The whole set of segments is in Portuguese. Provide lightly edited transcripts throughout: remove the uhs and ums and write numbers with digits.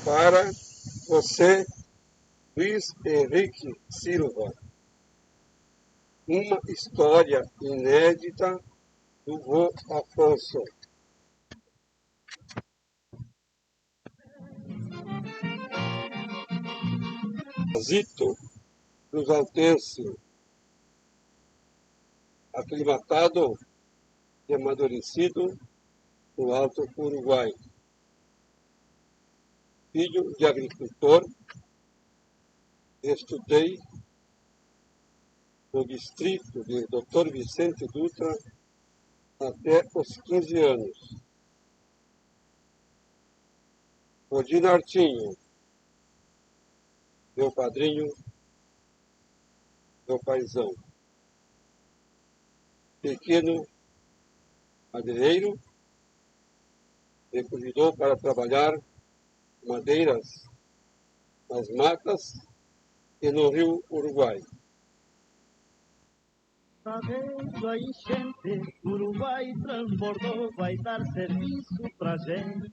Para você, Luiz Henrique Silva, uma história inédita do vô Afonso. Zito Cruzaltense, aclimatado e amadurecido no Alto Uruguai. Filho de agricultor, estudei no distrito de Dr. Vicente Dutra até os 15 anos. O Dinartinho, meu padrinho, meu paizão. Pequeno madeireiro, me convidou para trabalhar madeiras nas matas e no rio Uruguai. Tá vendo a enchente, Uruguai transbordou, vai dar serviço pra gente.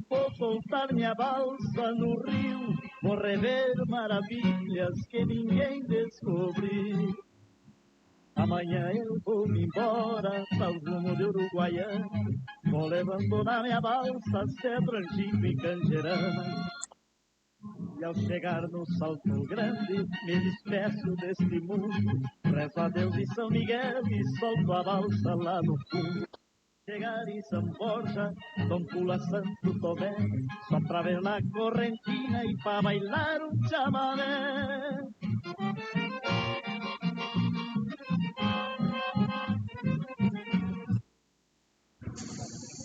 Vou soltar minha balsa no rio, vou rever maravilhas que ninguém descobriu. Amanhã eu vou me embora para o rumo de Uruguaiana, vou levando na minha balsa cedro, angico e canjerana. E ao chegar no Salto Grande, me despeço deste mundo, rezo a Deus e São Miguel e solto a balsa lá no fundo. Chegar em São Borja, Dom Pula Santo Tomé, só pra ver na correntina e pra bailar um chamamé.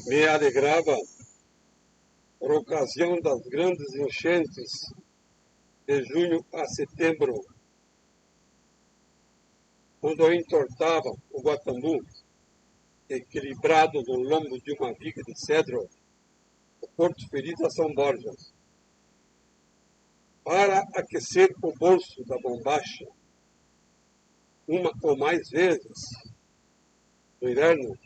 Me alegrava por ocasião das grandes enchentes de junho a setembro, quando eu entortava o Guatambu, equilibrado no lombo de uma viga de cedro, o Porto Feliz a São Borja. Para aquecer o bolso da bombacha, uma ou mais vezes no inverno,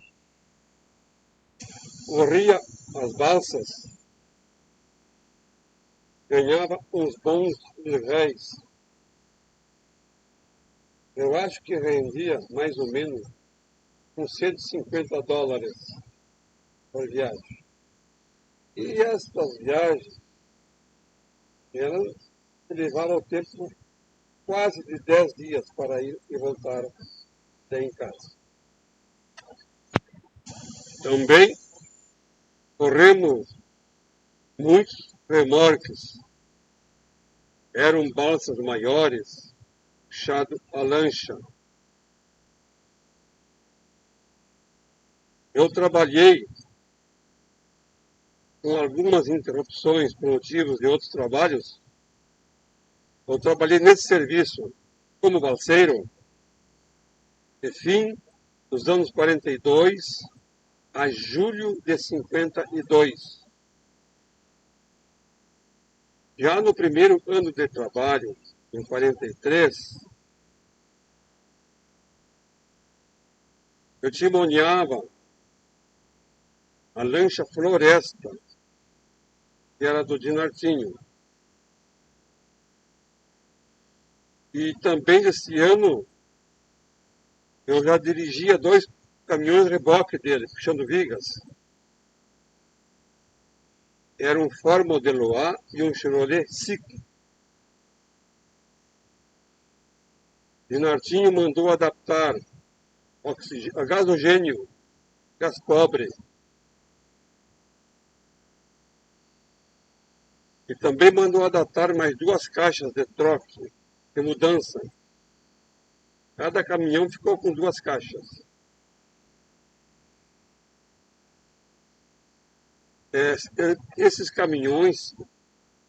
corria as balsas, ganhava uns bons réis. Eu acho que rendia mais ou menos uns $150 por viagem. E estas viagens, elas levavam o tempo quase de 10 dias para ir e voltar até em casa. Também corremos muitos remorques. Eram balsas maiores, puxado a lancha. Eu trabalhei com algumas interrupções por motivos de outros trabalhos. Eu trabalhei nesse serviço como balseiro de fim dos anos 42 a julho de 52. Já no primeiro ano de trabalho, em 43, eu timoneava a lancha Floresta, que era do Dinartinho. E também esse ano eu já dirigia 2 caminhões reboque dele, puxando vigas. Era um Ford Modelo A e um Chevrolet SIC. Dinartinho mandou adaptar a gasogênio, gás cobre. E também mandou adaptar mais 2 caixas de troque, de mudança. Cada caminhão ficou com 2 caixas. Esses caminhões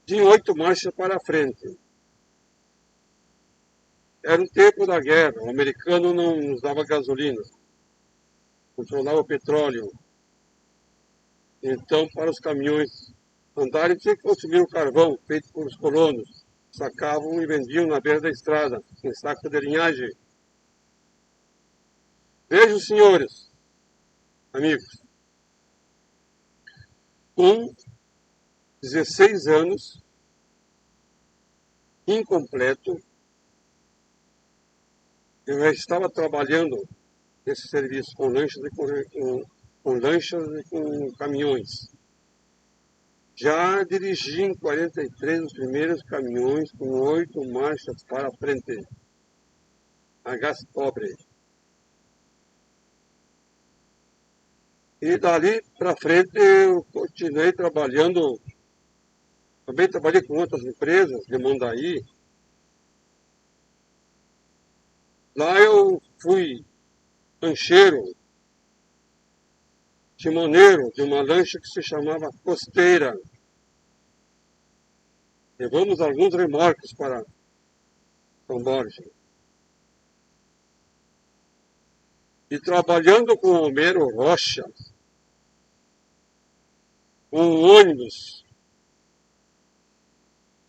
tinham 8 marchas para frente. Era o tempo da guerra, o americano não nos dava gasolina, controlava o petróleo. Então, para os caminhões andarem, tinha que consumir o carvão feito por os colonos. Sacavam e vendiam na beira da estrada, em saco de linhagem. Vejam, senhores, amigos, um 16 anos, incompleto, eu já estava trabalhando nesse serviço com lanchas e com caminhões. Já dirigi em 43 os primeiros caminhões com 8 marchas para frente, a gás pobre. E dali para frente eu continuei trabalhando, também trabalhei com outras empresas de Mondaí. Lá eu fui lancheiro, timoneiro de uma lancha que se chamava Costeira. Levamos alguns remorques para São Borja. E trabalhando com o Homero Rocha, um ônibus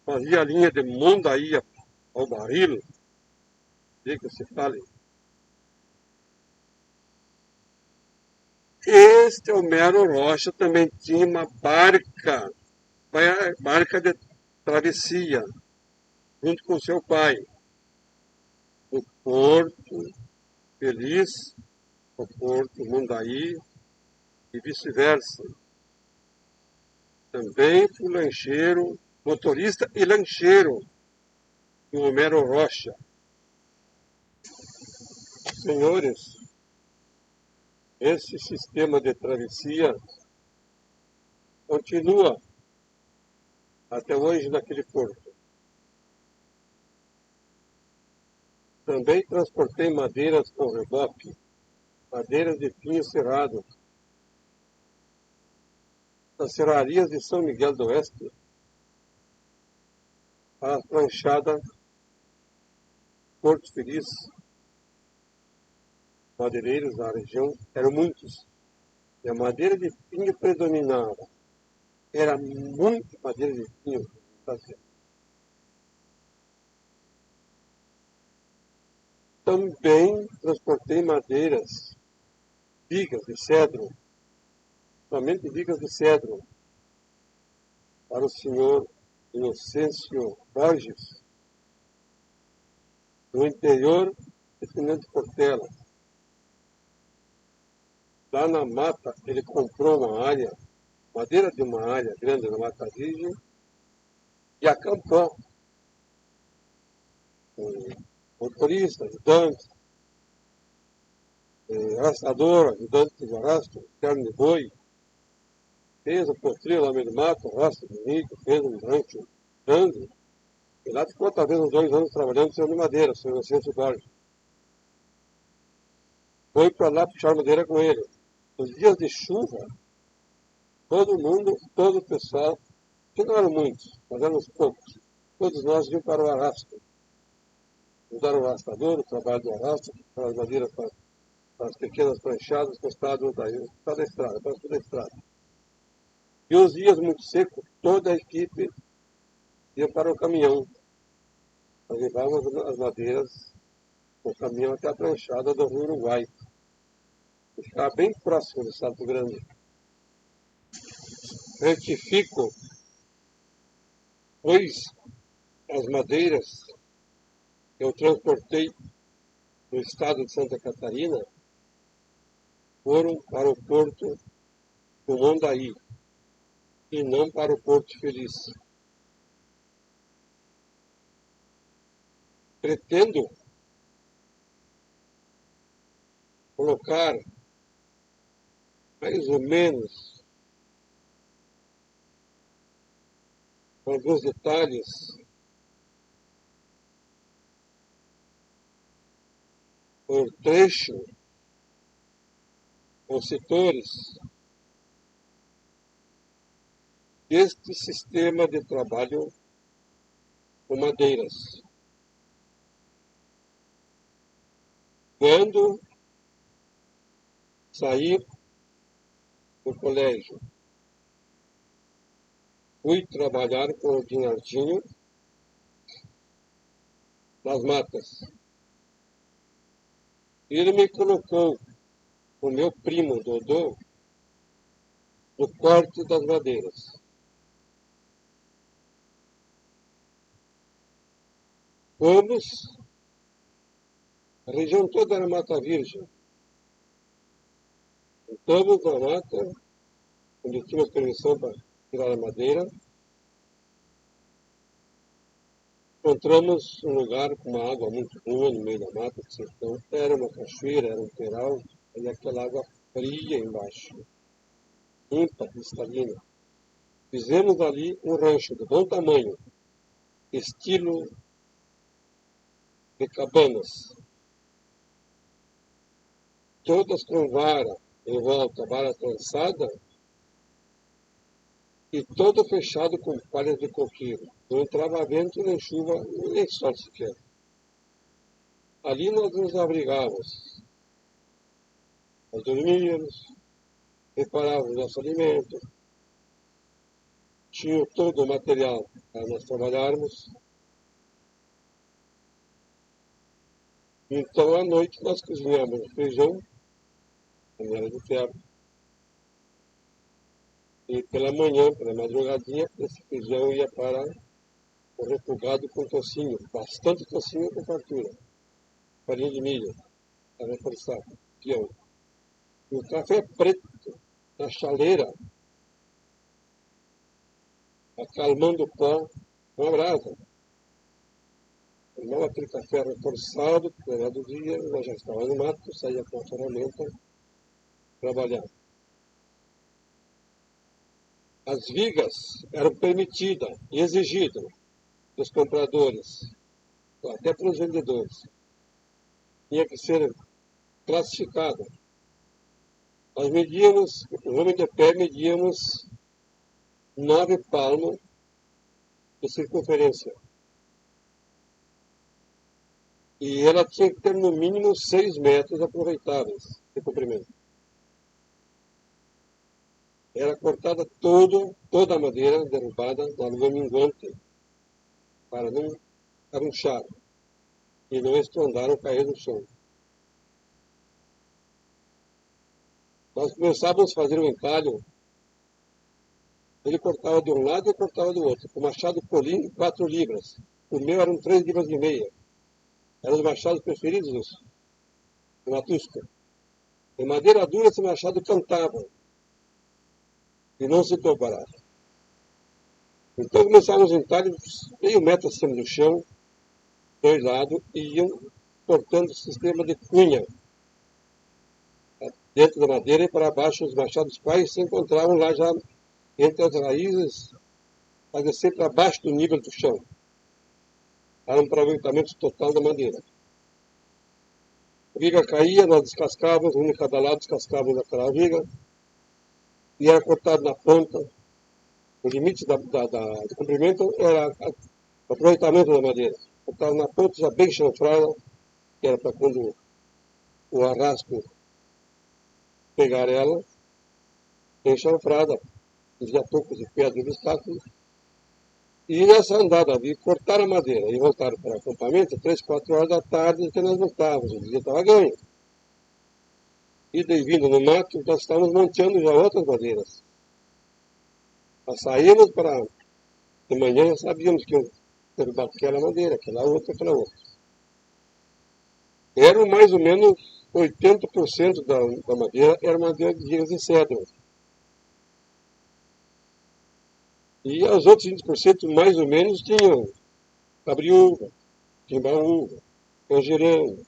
fazia a linha de Mondaí ao Barrilo, que se fale. Este Homero Rocha também tinha uma barca de travessia, junto com seu pai, no Porto Feliz, no Porto Mondaí e vice-versa. Também fui lancheiro, motorista e lancheiro do Homero Rocha. Senhores, esse sistema de travessia continua até hoje naquele porto. Também transportei madeiras com reboque, madeiras de pinho cerrado, das serrarias de São Miguel do Oeste, para a planchada Porto Feliz. Madeireiros da região eram muitos, e a madeira de pinho predominava. Era muito madeira de pinho. Também transportei madeiras, vigas de cedro, somente vigas de cedro, para o senhor Inocêncio Borges, no interior de Tenente Portela. Lá na mata, ele comprou uma área, madeira de uma área grande na Mata Virgem, e acampou com motorista, ajudante, arrastador, ajudante de arrasto, carne de boi, fez o potrilho lá no meio do mato, arrasto bonito, fez um rancho grande, e lá ficou talvez uns 2 anos trabalhando sendo de madeira, seu Inocêncio Borges. Foi para lá puxar madeira com ele. Nos dias de chuva, todo mundo, todo o pessoal, que não eram muitos, mas eram uns poucos, todos nós iam para o arrasto. Mudar o arrastador, o trabalho do arrasto, para as madeiras, para as pequenas pranchadas que estavam da estrada, para toda a estrada. E os dias muito secos, toda a equipe ia para o caminhão. Nós levávamos as madeiras com o caminhão até a pranchada do Rio Uruguai. E ficava bem próximo do Salto Grande. Retifico, pois as madeiras que eu transportei no estado de Santa Catarina foram para o porto do Mondaí e não para o Porto Feliz. Pretendo colocar mais ou menos alguns detalhes por trecho ou setores deste sistema de trabalho com madeiras. Quando saí do colégio, fui trabalhar com o Dinardinho nas matas. Ele me colocou, o meu primo Dodô, no corte das madeiras. Fomos, a região toda era mata virgem. Entramos na mata, onde tínhamos permissão para tirar a madeira. Encontramos um lugar com uma água muito boa no meio da mata, do sertão. Era uma cachoeira, era um peral, e aquela água fria embaixo, limpa, cristalina. Fizemos ali um rancho de bom tamanho, estilo de cabanas, todas com vara em volta, vara trançada, e todo fechado com palhas de coqueiro. Não entrava vento, nem chuva, nem sol sequer. Ali nós nos abrigávamos. Nós dormíamos, preparávamos nosso alimento, tinha todo o material para nós trabalharmos. Então, à noite, nós cozinhávamos feijão, panela de ferro, e pela manhã, pela madrugadinha, esse feijão ia para o refogado com tocinho, bastante tocinho com fartura, farinha de milho, para reforçar, peão. E o café preto, na chaleira, acalmando o pó com a brasa. Tomava aquele café reforçado, porque era do dia, nós já estávamos no mato, saía com a ferramenta, trabalhar. As vigas eram permitidas e exigidas dos compradores, até para os vendedores. Tinha que ser classificada. Nós medíamos, o homem de pé medíamos 9 palmos de circunferência. E ela tinha que ter no mínimo 6 metros aproveitáveis de comprimento. Era cortada toda a madeira derrubada na lua minguante, para não arunchar e não estrondar ou cair no chão. Nós começávamos a fazer um entalho, ele cortava de um lado e eu cortava do outro, com machado Colim, 4 libras. O meu eram 3 libras e meia. Eram os machados preferidos do Matusca. Em madeira dura, esse machado cantava e não se dobrava. Então começávamos em entalho, meio metro acima do chão, 2 lados, e iam cortando o sistema de cunha dentro da madeira e para baixo os machados quais se encontravam lá já entre as raízes, para descer para baixo do nível do chão. Era um aproveitamento total da madeira. A viga caía, nós descascávamos, um de cada lado descascávamos aquela viga, e era cortado na ponta. O limite do comprimento era o aproveitamento da madeira. Cortado na ponta, já bem chanfrada, que era para quando o arrasto pegar ela, bem chanfrada, fazia tocos de pedra e obstáculos. E nessa andada ali, cortaram a madeira e voltaram para o acampamento, 3, 4 horas da tarde, que nós voltávamos, o dia estava ganho. E daí vindo no mato, nós estávamos monteando já outras madeiras. Nós saímos para, de manhã, sabíamos que ia derrubar aquela madeira, aquela outra. Era mais ou menos 80% da madeira, era madeira de vigas de cedro. E os outros 20% mais ou menos tinham cabriúva, timbaúva, canjerana,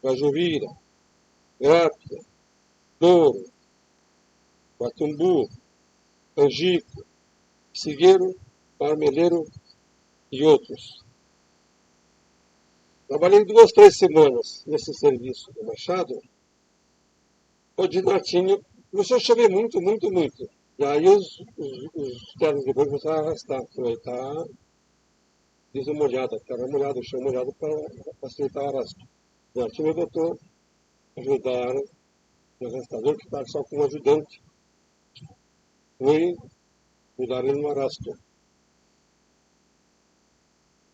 guajuvira, rápia, douro, guatumbu, angico, cigueiro, marmeleiro e outros. Trabalhei 2, 3 semanas nesse serviço do Machado, onde nós tínhamos, começou a chover muito, muito, muito. E aí os ternos de boi começaram a arrastar, aproveitar piso molhado, terra molhada, o chão molhado para facilitar o arrasto. O time botou, ajudaram o arrastador, que estava só com um ajudante, foi mudar ele no arrasto.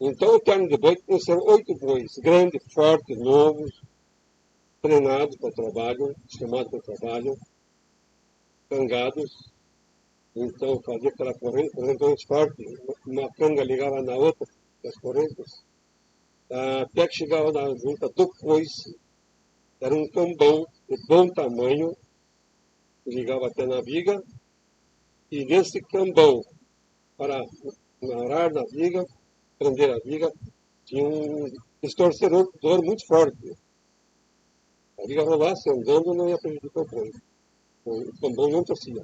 Então o terno de boi começaram 8 bois, grandes, fortes, novos, treinados para o trabalho, chamados para o trabalho, cangados. Então fazia aquela corrente forte, uma canga ligava na outra, das correntes. até que chegava na junta do coice, era um cambão de bom tamanho, ligava até na viga, e nesse cambão, para amarrar na viga, prender a viga, tinha um distorcedor muito forte. A viga rolasse andando, não ia prejudicar o boi. O cambão não torcia.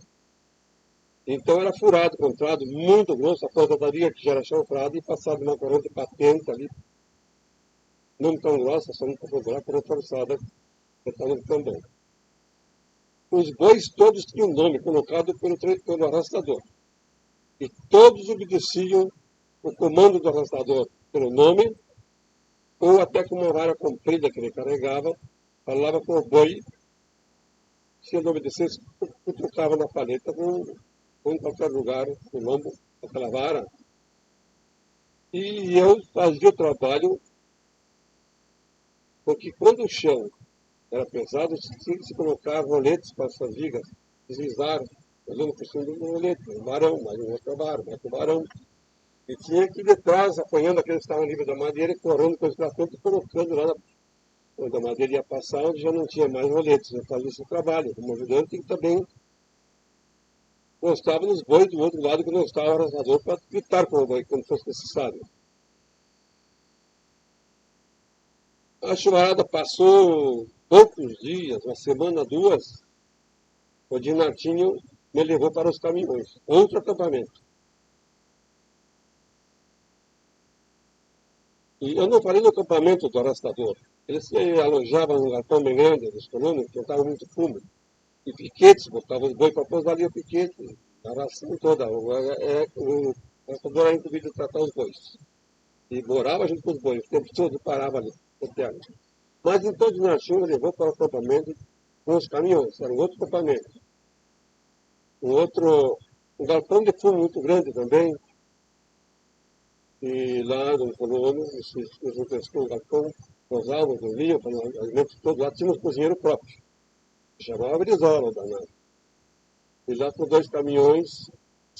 Então era furado, contrado muito grosso, a ponta da viga que já era chanfrada e passado uma corrente patente ali, não tão grossa, só não para reforçada, que estava no cambão. Os bois todos tinham nome colocado pelo arrastador. E todos obedeciam o comando do arrastador pelo nome, ou até com uma vara comprida que ele carregava, falava com o boi, se ele obedecesse, cutucava na paleta ou em qualquer lugar, no lombo, aquela vara. E eu fazia o trabalho, porque quando o chão era pesado, tinha que se colocar roletes para essas vigas, deslizar, fazendo por cima do rolete, um varão, mais um outro varão, mais um varão. E tinha que ir de trás, apanhando aqueles que estavam livres da madeira e correndo com os braços e colocando lá quando a madeira ia passar, onde já não tinha mais roletes. Eu fazia esse trabalho como ajudante e também gostava nos bois do outro lado que não estava o arrasador para gritar com o boi quando fosse necessário. A chuvarada passou poucos dias, uma semana, duas, o Dinartinho me levou para os caminhões, outro acampamento. E eu não falei no acampamento do arrastador. Ele se alojava num galpão bem grande dos colonos, que estava muito fumo. E piquetes, botavam os bois para pousar ali o piquete. A ração toda. O arrastador era incluído de tratar os bois. E morava junto com os bois. O tempo todo parava ali, eterno. Mas então o Dinartinho me levou para o acampamento com os caminhões. Era um outro acampamento. Um galpão de fumo muito grande também. E lá no condomínio, eles emprestou o galpão, pousavam, dormiam, para o alimento todo. Lá tínhamos cozinheiro próprio, que chamava Brizola, danado. E lá com 2 caminhões,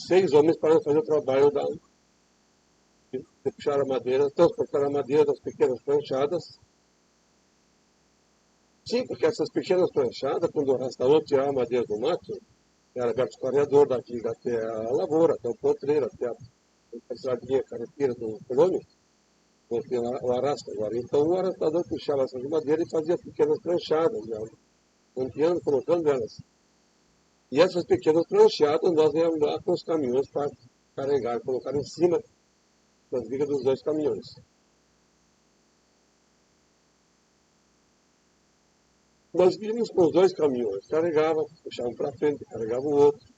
6 homens para fazer o trabalho de puxar a madeira, transportar a madeira das pequenas pranchadas. Sim, porque essas pequenas pranchadas, quando o arrastador tirava a madeira do mato, era aberto o corredor daqui até a lavoura, até o potreiro, até a estradinha carreteira do colônia. Porque o arrasto agora. Então o arrastador puxava essas madeiras e fazia pequenas tranchadas, ampliando, colocando elas. E essas pequenas tranchadas nós íamos lá com os caminhões para carregar, colocar em cima das vigas dos 2 caminhões. Nós víamos com os 2 caminhões, carregavam, puxavam para frente, carregavam o outro,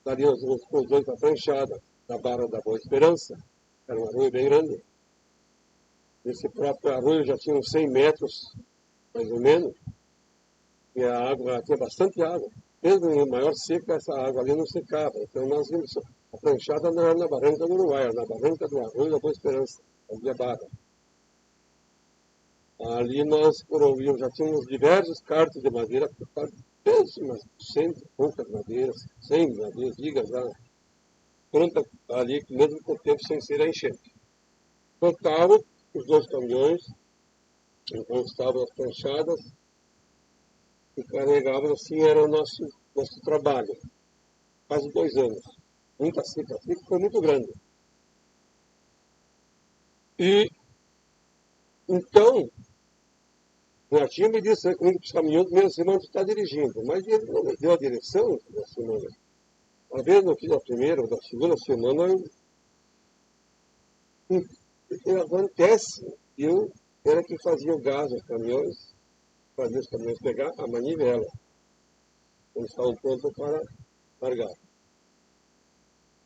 daríamos com os 2 para a tranchada, na barra da Boa Esperança, era um arroio bem grande. Esse próprio arroio já tinha uns 100 metros, mais ou menos, e a água tinha bastante água. Mesmo em maior seca, essa água ali não secava. Então nós vimos, a pranchada não era na barranca do Uruguai, era na barranca do arroio da Boa Esperança, a barra. Ali nós províamos, já tínhamos diversos cartos de madeira, umas 100 e poucas madeiras, 100 madeiras, vigas já pronta ali, mesmo com o tempo sem ser a enchente. Cortavam os 2 caminhões, encostavam as pranchadas e carregavam, assim era o nosso trabalho. Quase 2 anos. Muita seca, a seca foi muito grande. E então, o Martinho me disse comigo que os caminhões, primeira semana tu está dirigindo, mas ele não me deu a direção da semana. Uma vez no fim da primeira ou da segunda semana, acontece, eu era que fazia o gás aos caminhões, fazia os caminhões pegar a manivela, quando estavam prontos para largar.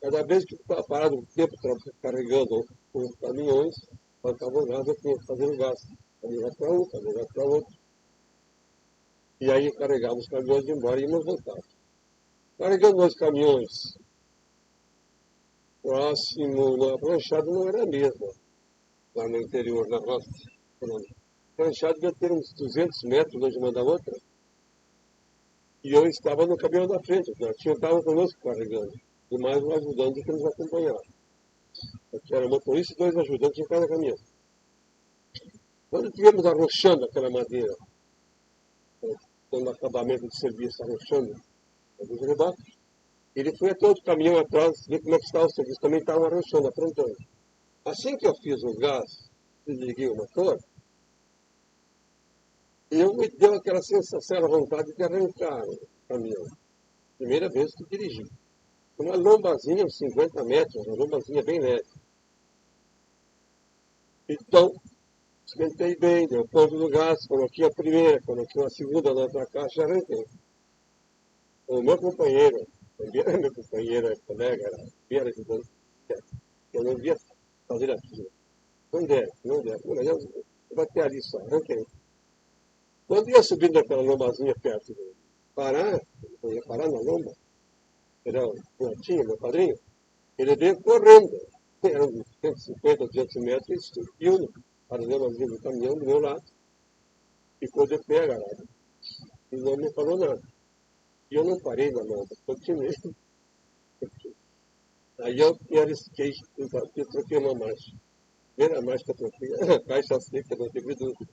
Cada vez que estava parado um tempo carregando os caminhões, faltava o gás, eu tinha que fazer o gás. Caminhar para um, caminhar para outro. E aí carregávamos os caminhões de embora e íamos voltar. Carregando os caminhões, próximo, na pranchada não era a mesma, lá no interior, na roça. A pranchada devia ter uns 200 metros longe uma da outra. E eu estava no caminhão da frente, o Martinho estava conosco carregando. E mais um ajudante que nos acompanhava. Aqui era motorista e 2 ajudantes em cada caminhão. Quando tivemos arrochando aquela madeira, dando acabamento de serviço, arrochando alguns reboques, ele foi até outro caminhão atrás, ver como é que estava o serviço, também estava arrochando, aprontando. Assim que eu fiz o gás, desliguei o motor, eu me deu aquela sensação, aquela vontade de arrancar o caminhão. Primeira vez que dirigi. Uma lombazinha de 50 metros, uma lombazinha bem leve. Então, esquentei bem, deu ponto do gás, coloquei a primeira, coloquei a segunda na outra caixa e arranquei. O meu companheiro, também era meu companheiro, colega, era ajudante, eu não via fazer aquilo. Não der. Eu bati ali só, arranquei. Quando ia subindo aquela lombazinha perto de parar, eu ia parar na lomba, era o Netinho, meu padrinho, ele veio correndo, eram 150, 200 metros, e subiu para a lombazinha do caminhão do meu lado, ficou de pé agarrado, e não me falou nada. E eu não parei na lomba, continuei. Aí eu me arrisquei, eu troquei uma marcha. Primeira marcha que eu troquei, a caixa seca, não teve dúvida.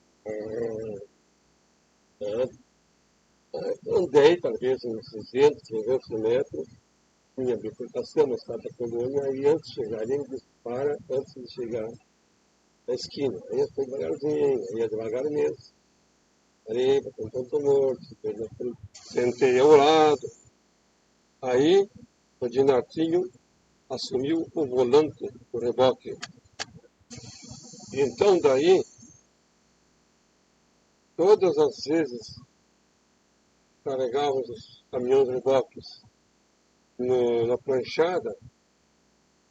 Andei talvez uns 200, 300 metros, minha bifurcação, uma estrada colônia, e antes de chegar, ele me dispara antes de chegar na esquina. Aí eu fui devagarzinho, aí ia devagar mesmo. Parei, botei um ponto morto, sentei ao lado. Aí o Dinatinho assumiu o volante do reboque. E então daí, todas as vezes carregávamos os caminhões reboques na planchada,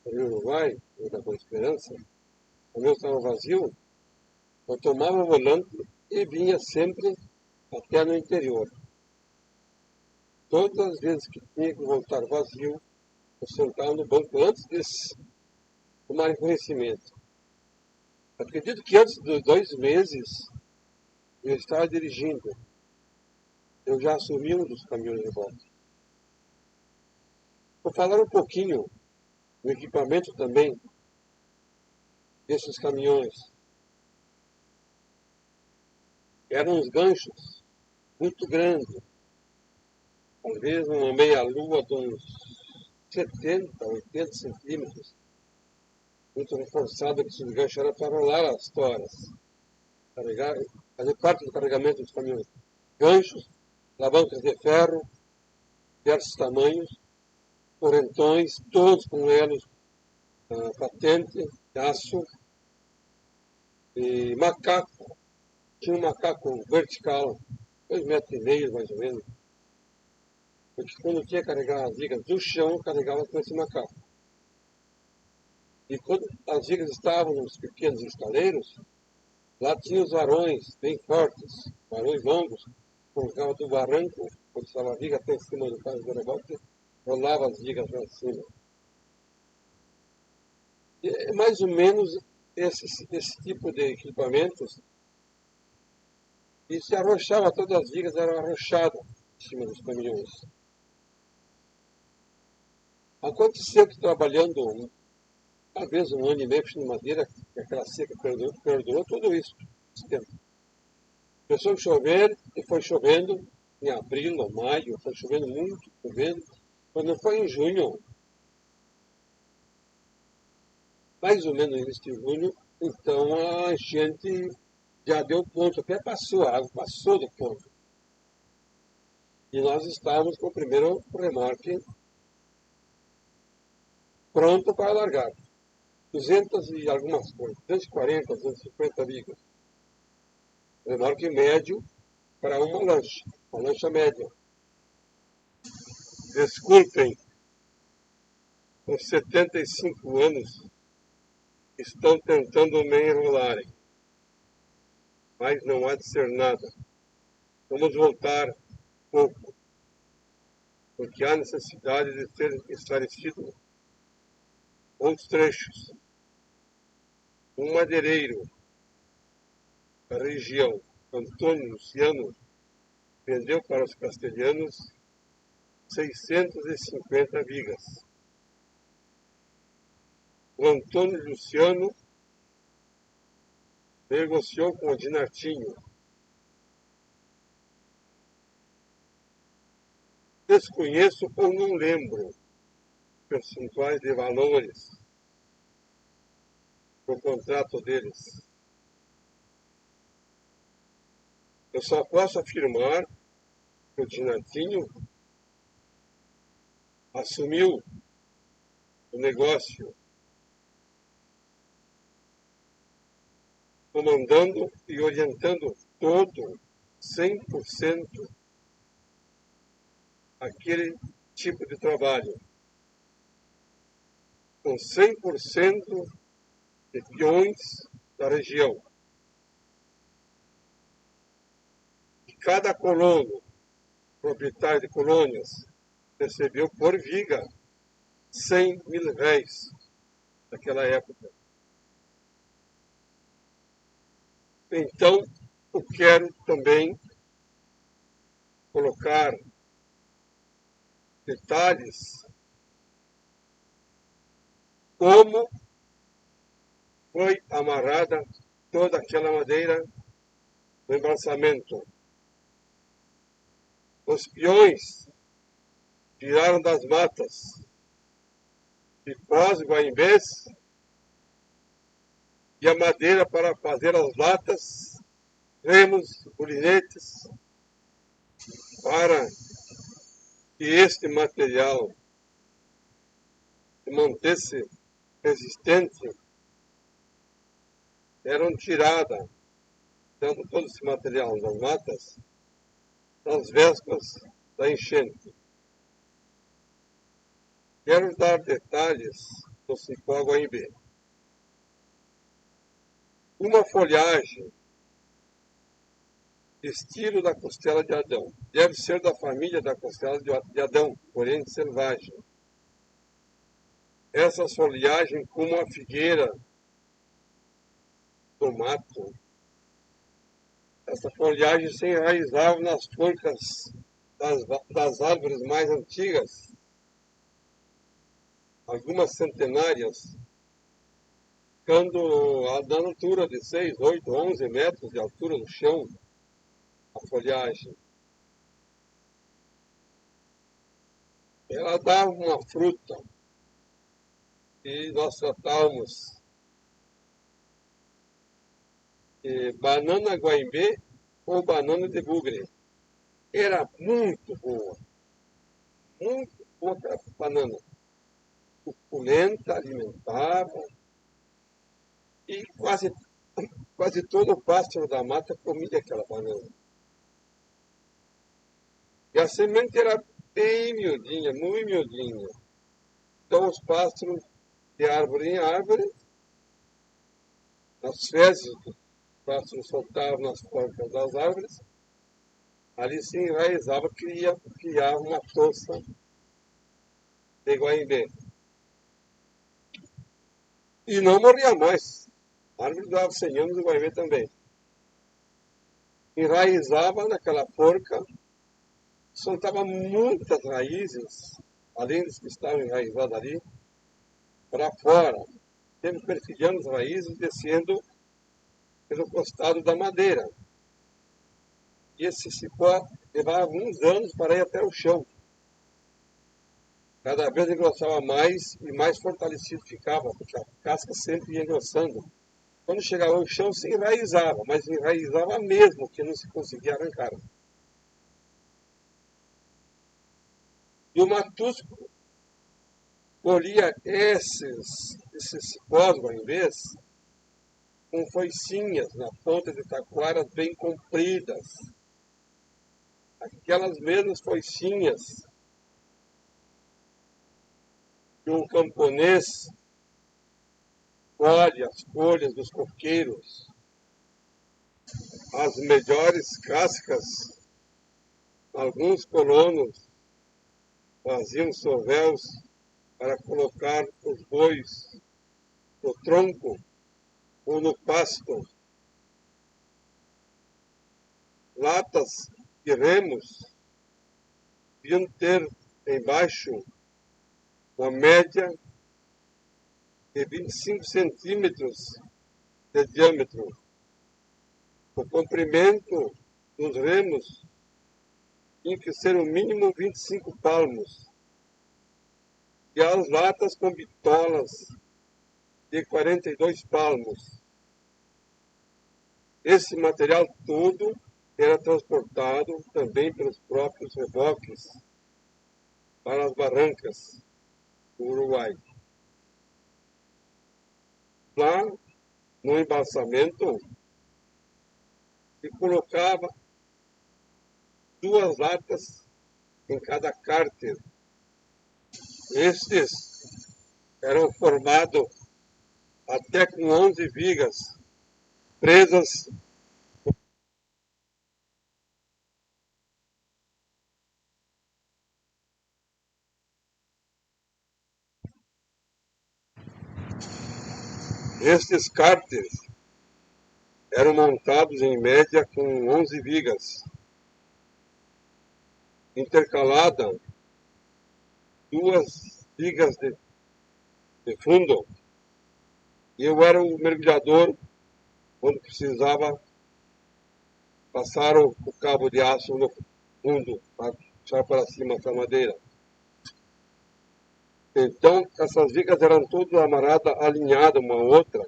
no Uruguai, da Boa Esperança, o caminhão estava vazio, eu tomava o volante e vinha sempre até no interior. Todas as vezes que tinha que voltar vazio, eu sentava no banco antes de tomar conhecimento. Acredito que antes de 2 meses eu estava dirigindo. Eu já assumi um dos caminhões de volta. Vou falar um pouquinho do equipamento também desses caminhões. Eram uns ganchos muito grandes, talvez uma meia-lua de uns 70, 80 centímetros, muito reforçado, que esse gancho era para rolar as toras, fazer parte do carregamento dos caminhões. Ganchos, alavancas de ferro, diversos tamanhos, correntões, todos com elos patente, aço, e macaco. Tinha um macaco vertical, 2,5 metros mais ou menos, porque quando tinha que carregar as vigas do chão, carregava com esse macaco. E quando as vigas estavam nos pequenos estaleiros, lá tinha os varões bem fortes, varões longos, colocava do barranco, quando estava a viga até em cima do carro do reboque, rolava as vigas lá em cima. E é mais ou menos esse tipo de equipamentos, e se arrochava, todas as vigas eram arrochadas em cima dos caminhões. Aconteceu que trabalhando talvez 1 ano e meio puxando madeira, aquela seca perdoou tudo isso. Esse tempo. Começou a chover e foi chovendo em abril ou maio, foi chovendo muito, chovendo. Quando foi em junho, mais ou menos neste junho, então a enchente já deu ponto, até passou, a água passou do ponto. E nós estávamos com o primeiro remorque pronto para largar. 200 e algumas coisas, 240, 250 vigas. Remorque médio para uma lancha média. Desculpem, com 75 anos, estão tentando me enrolarem, mas não há de ser nada. Vamos voltar pouco, porque há necessidade de ser esclarecido outros trechos. Um madeireiro da região, Antônio Luciano, vendeu para os castelhanos 650 vigas. O Antônio Luciano negociou com o Dinartinho. Desconheço ou não lembro percentuais de valores do contrato deles. Eu só posso afirmar que o Dinartinho assumiu o negócio, comandando e orientando todo, 100%, aquele tipo de trabalho, com 100% de peões da região. E cada colono, proprietário de colônias, recebeu por viga 100 mil réis naquela época. Então, eu quero também colocar detalhes como foi amarrada toda aquela madeira no embalsamento. Os peões tiraram das matas pipós, guaimbês e a madeira para fazer as latas, remos, molinetes, para que este material se mantesse resistente. Eram tiradas, tanto todo esse material das matas, nas vésperas da enchente. Quero dar detalhes do cipó guaimbê. Uma folhagem, estilo da costela de Adão. Deve ser da família da costela de Adão, porém selvagem. Essa folhagem, como a figueira do mato, essa folhagem se enraizava nas forcas das árvores mais antigas, algumas centenárias, ficando na altura de 6, 8, 11 metros de altura no chão, a folhagem. Ela dava uma fruta que nós tratávamos de banana guaimbê ou banana de bugre. Era muito boa aquela banana. Suculenta, alimentava, e quase todo o pássaro da mata comia aquela banana. E a semente era bem miudinha, muito miudinha. Então os pássaros, de árvore em árvore, nas fezes que os pássaros soltavam nas portas das árvores, ali se enraizava, criava uma toça de guaimbê. E não morria mais. A árvore dava 100 anos, o guaimbê também. Enraizava naquela forca, soltava muitas raízes, além das que estavam enraizadas ali, para fora, sempre perfilhando as raízes, descendo pelo costado da madeira. E esse cipó levava uns anos para ir até o chão. Cada vez engrossava mais e mais fortalecido ficava, porque a casca sempre ia engrossando. Quando chegava ao chão, se enraizava, mas enraizava mesmo, que não se conseguia arrancar. E o matusco colhia esses cipós guaimbês com foicinhas na ponta de taquaras bem compridas. Aquelas mesmas foicinhas que um camponês colhe as folhas dos coqueiros, as melhores cascas. Alguns colonos faziam sovéus para colocar os bois no tronco ou no pasto. Latas e remos deviam ter embaixo uma média de 25 centímetros de diâmetro. O comprimento dos remos tinha que ser no mínimo 25 palmos. E as latas com bitolas de 42 palmos. Esse material todo era transportado também pelos próprios reboques para as barrancas do Uruguai. Lá, no embalsamento, se colocava 2 latas em cada cárter. Estes eram formados até com 11 vigas presas Estes cárteres eram montados em média com 11 vigas, intercalada 2 vigas de fundo. E eu era o mergulhador quando precisava passar o cabo de aço no fundo para puxar para cima essa madeira. Então, essas vigas eram todas amarradas, alinhadas uma à outra.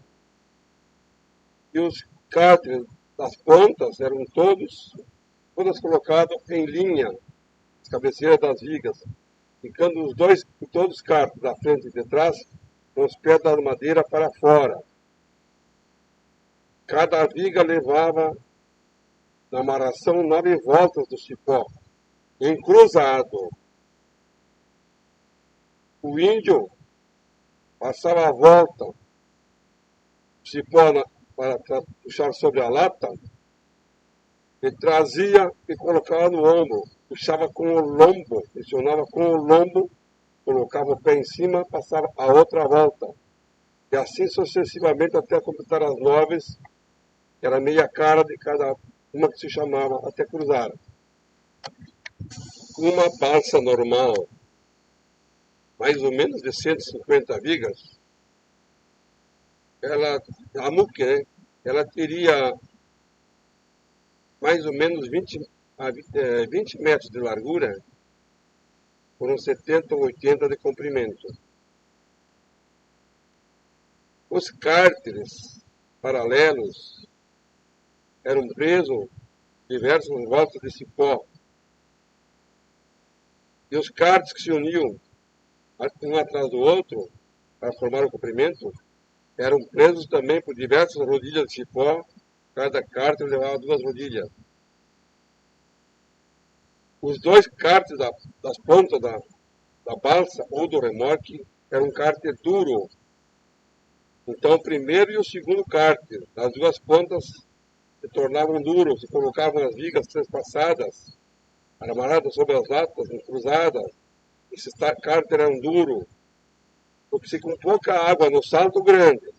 E os cárteres das pontas eram todas colocadas em linha, as cabeceiras das vigas, ficando todos os cárteres da frente e de trás, com os pés da madeira para fora. Cada viga levava na amarração 9 voltas do cipó, encruzado. O índio passava a volta, o cipó para puxar sobre a lata, e trazia e colocava no ombro, puxava com o lombo, pressionava com o lombo, colocava o pé em cima, passava a outra volta. E assim sucessivamente até completar as 9, que era meia cara de cada uma que se chamava, até cruzar. Uma balsa normal, mais ou menos de 150 vigas, a muque, né? Ela teria mais ou menos 20 metros de largura por uns 70 ou 80 de comprimento. Os cárteres paralelos eram presos diversas voltas de cipó. E os cárteres que se uniam um atrás do outro para formar o comprimento eram presos também por diversas rodilhas de cipó. Cada cárter levava 2 rodilhas. Os 2 cárteres das pontas da balsa ou do remorque eram um cárter duro. Então o primeiro e o segundo cárter, as 2 pontas se tornavam duros, se colocavam as vigas transpassadas, amarradas sobre as latas, cruzadas. Esses cárter eram duros, porque se com pouca água no salto grande,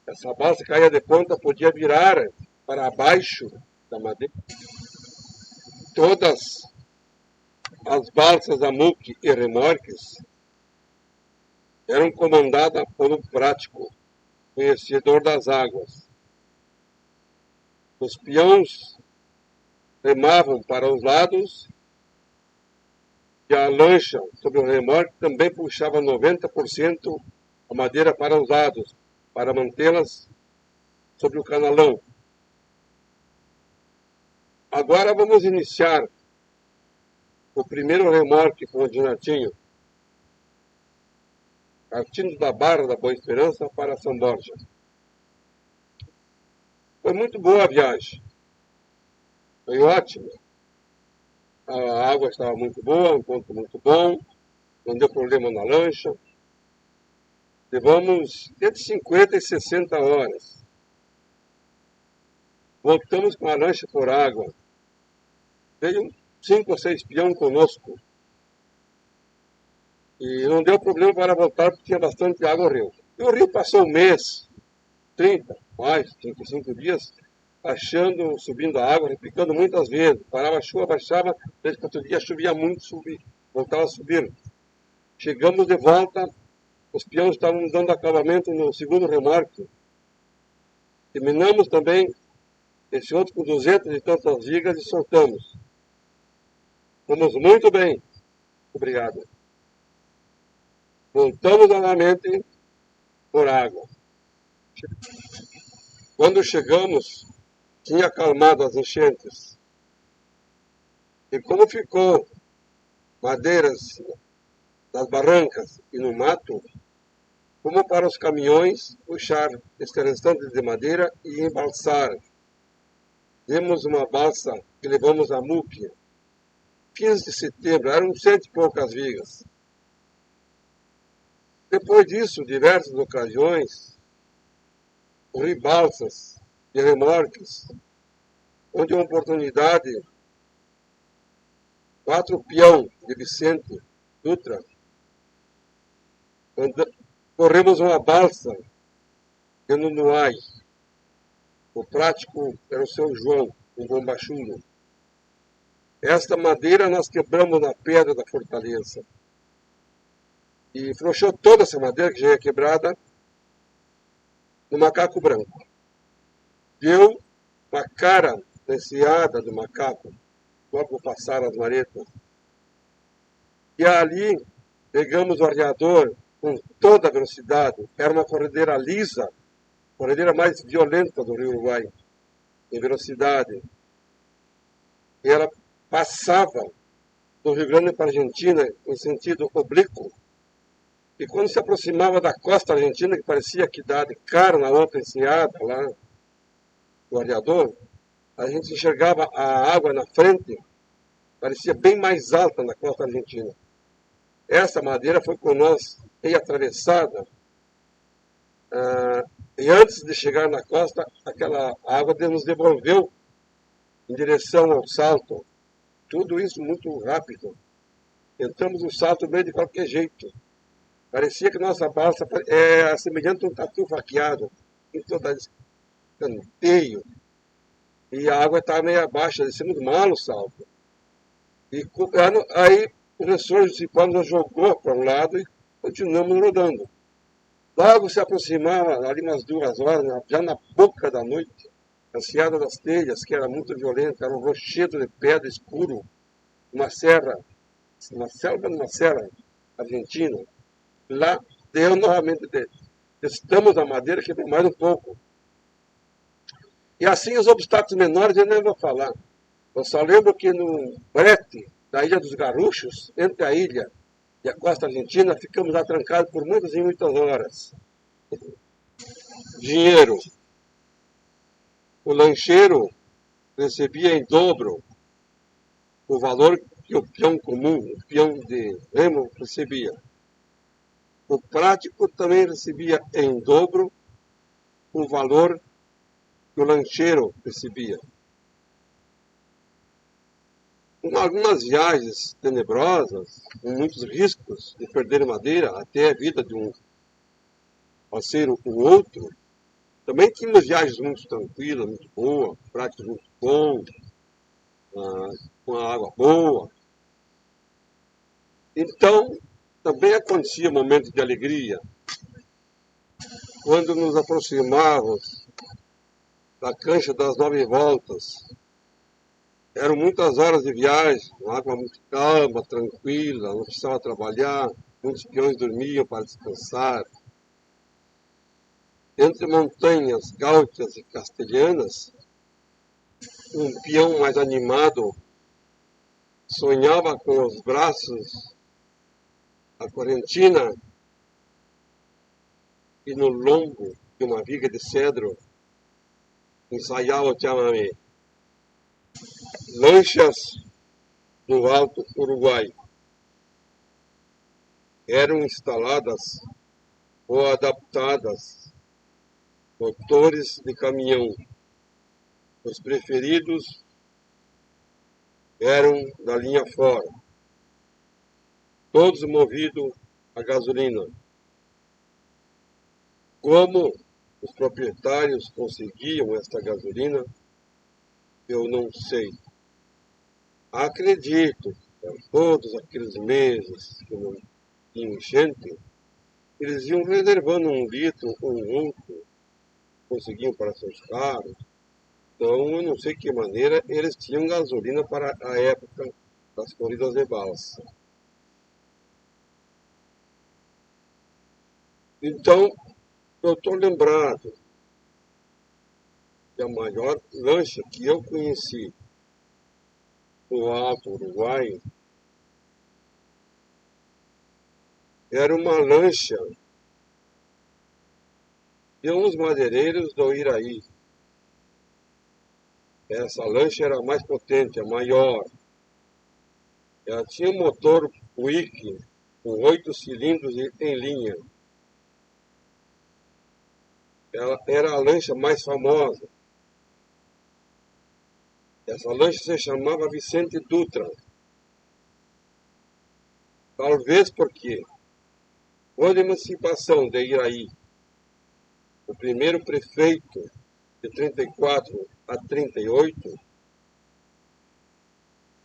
essa balsa caía de ponta, podia virar para baixo da madeira. Todas as balsas a muque e remorques eram comandadas por um prático, conhecedor das águas. Os peões remavam para os lados e a lancha sobre o remorque também puxava 90% a madeira para os lados, para mantê-las sobre o canalão. Agora vamos iniciar o primeiro remorque com o Donatinho, partindo da Barra da Boa Esperança para São Borja. Foi muito boa a viagem, foi ótimo. A água estava muito boa, um ponto muito bom, não deu problema na lancha. Levamos entre 50 e 60 horas. Voltamos com a lancha por água. Veio 5 ou 6 peões conosco. E não deu problema para voltar, porque tinha bastante água no rio. E o rio passou um mês, 30, mais 35 dias, subindo a água, repicando muitas vezes. Parava a chuva, baixava, 3, 4 dias chovia muito, voltava a subir. Chegamos de volta, os peões estavam dando acabamento no segundo remorque. Terminamos também esse outro com 200 e tantas vigas e soltamos. Fomos muito bem. Obrigado. Voltamos novamente por água. Quando chegamos, tinha acalmado as enchentes. E como ficou madeiras nas barrancas e no mato, como para os caminhões puxar este restante de madeira e embalsar. Demos uma balsa que levamos a Muque. Fins de setembro, eram 100 e poucas vigas. Depois disso, diversas ocasiões, corri balsas e remorques, onde uma oportunidade, 4 peão de Vicente Dutra, corremos uma balsa de Nunuai. O prático era o seu João, um bombachudo. Esta madeira nós quebramos na pedra da fortaleza. E frouxou toda essa madeira que já ia quebrada no macaco branco. Deu uma cara enseada do macaco, logo passaram as maretas. E ali pegamos o arreador com toda a velocidade. Era uma corredeira lisa, a corredeira mais violenta do Rio Uruguai, em velocidade. E ela passava do Rio Grande para a Argentina em sentido oblíquo. E quando se aproximava da costa argentina, que parecia que dá de cara na outra enseada, lá do areador, a gente enxergava a água na frente, parecia bem mais alta na costa argentina. Essa madeira foi com nós bem atravessada, e antes de chegar na costa, aquela água nos devolveu em direção ao salto. Tudo isso muito rápido. Entramos no salto meio de qualquer jeito. Parecia que nossa balsa é semelhante a um tatu faqueado, em todo canteio. E a água estava meio abaixo, descemos mal o salto. E aí o professor municipal nos jogou para um lado e continuamos rodando. Logo se aproximava, ali umas 2 horas, já na boca da noite, a Enseada das Telhas, que era muito violenta, era um rochedo de pedra escuro, uma serra argentina. Lá deu novamente testamos a madeira, quebrou mais um pouco. E assim os obstáculos menores eu nem vou falar. Eu só lembro que no brete da Ilha dos Garruchos, entre a ilha e a costa argentina, ficamos atrancados por muitas e muitas horas. Dinheiro. O lancheiro recebia em dobro o valor que o peão comum, o peão de remo, recebia. O prático também recebia em dobro o valor que o lancheiro recebia. Em algumas viagens tenebrosas, com muitos riscos de perder madeira, até a vida de um parceiro ou outro, também tínhamos viagens muito tranquilas, muito boas, práticos muito bons, com a água boa. Então, também acontecia momentos de alegria, quando nos aproximávamos da cancha das 9 voltas. Eram muitas horas de viagem, uma água muito calma, tranquila, não precisava trabalhar, muitos peões dormiam para descansar. Entre montanhas gaúchas e castelhanas, um peão mais animado sonhava com os braços a correntina e no lombo de uma viga de cedro ensaiava o chamamé. Lanchas do Alto Uruguai eram instaladas ou adaptadas motores de caminhão. Os preferidos eram da linha fora, todos movidos a gasolina. Como os proprietários conseguiam esta gasolina, eu não sei. Acredito que todos aqueles meses que não tinham enchente, eles iam reservando 1 litro ou outro, conseguiam para seus carros. Então, eu não sei de que maneira eles tinham gasolina para a época das corridas de balsa. Então, eu estou lembrado que a maior lancha que eu conheci no Alto Uruguai era uma lancha de uns madeireiros do Iraí. Essa lancha era a mais potente, a maior. Ela tinha um motor Buick com 8 cilindros em linha. Ela era a lancha mais famosa. Essa lancha se chamava Vicente Dutra. Talvez porque, quando a emancipação de Iraí, o primeiro prefeito de 34 a 38,